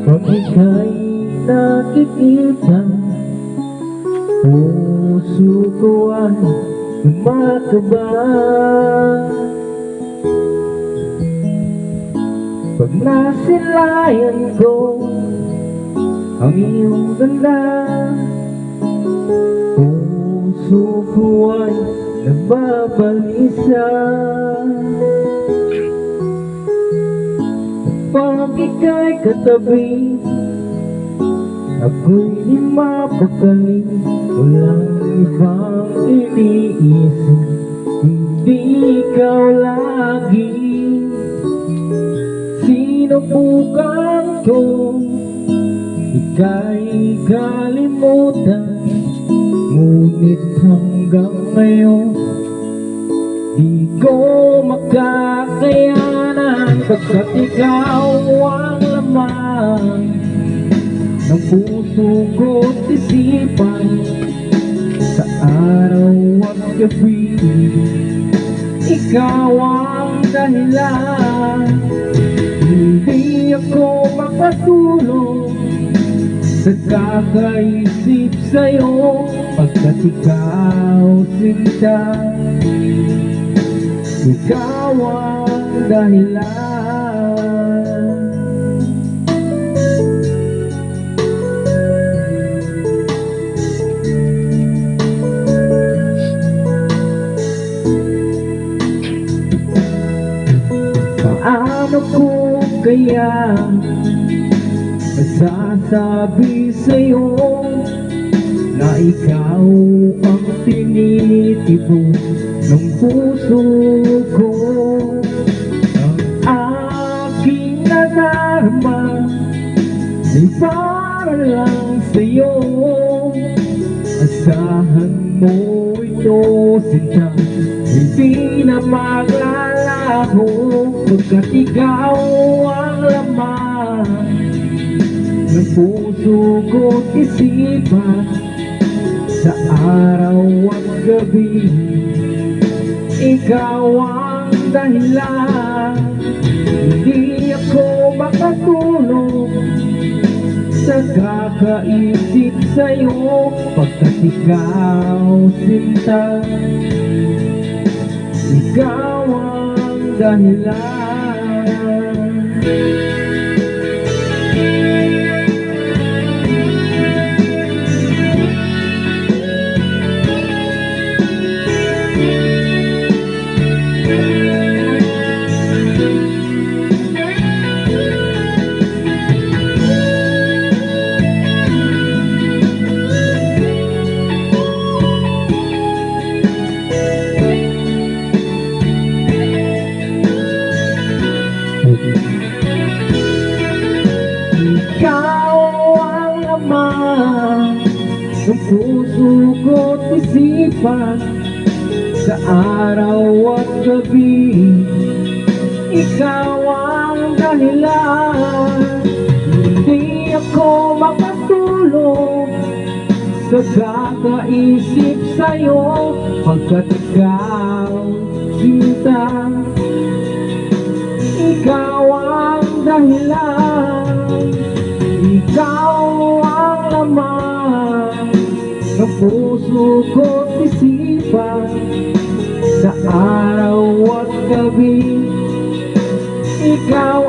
Pag ika'y nakikita, puso ko ay kumakaba. Pag nasilayan ko ang iyong ganda, puso ko ay nababalisa. Pag ika'y katabi, ako'y di mapakali. Walang ibang iniisip, hindi ikaw lagi. Sinubukan ko, ika'y kalimutan, ngunit hanggang ngayon di ko makakayanan. Pagkat ikaw ang laman ng puso ko't isipan, sa araw at gabi ikaw ang dahilan. Hindi ako makatulog sa kakaisip sa'yo, pagkat ikaw sinta, ikaw ang dahilan. Paano ko kaya masasabi sa'yo na ikaw ang tinitipon ng puso ko? Ang aking nadarama ay para lang sa'yo. Asahan mo ito, sinta, hindi na maglalaho, pagkat ikaw ang laman ng puso ko't isipan, sa araw at gabi ikaw ang dahilan. Hindi ako makatulog sa kakaisip sa'yo, pagkat ikaw sinta, ikaw ang dahilan. Ikaw ang laman ng puso ko't isipan, sa araw at gabi ikaw ang dahilan. Hindi ako makatulog sa kakaisip sa'yo, pagkat ikaw sinta, ikaw ang dahilan. Ikaw ang laman ng puso ko't isipan, sa araw at gabi ikaw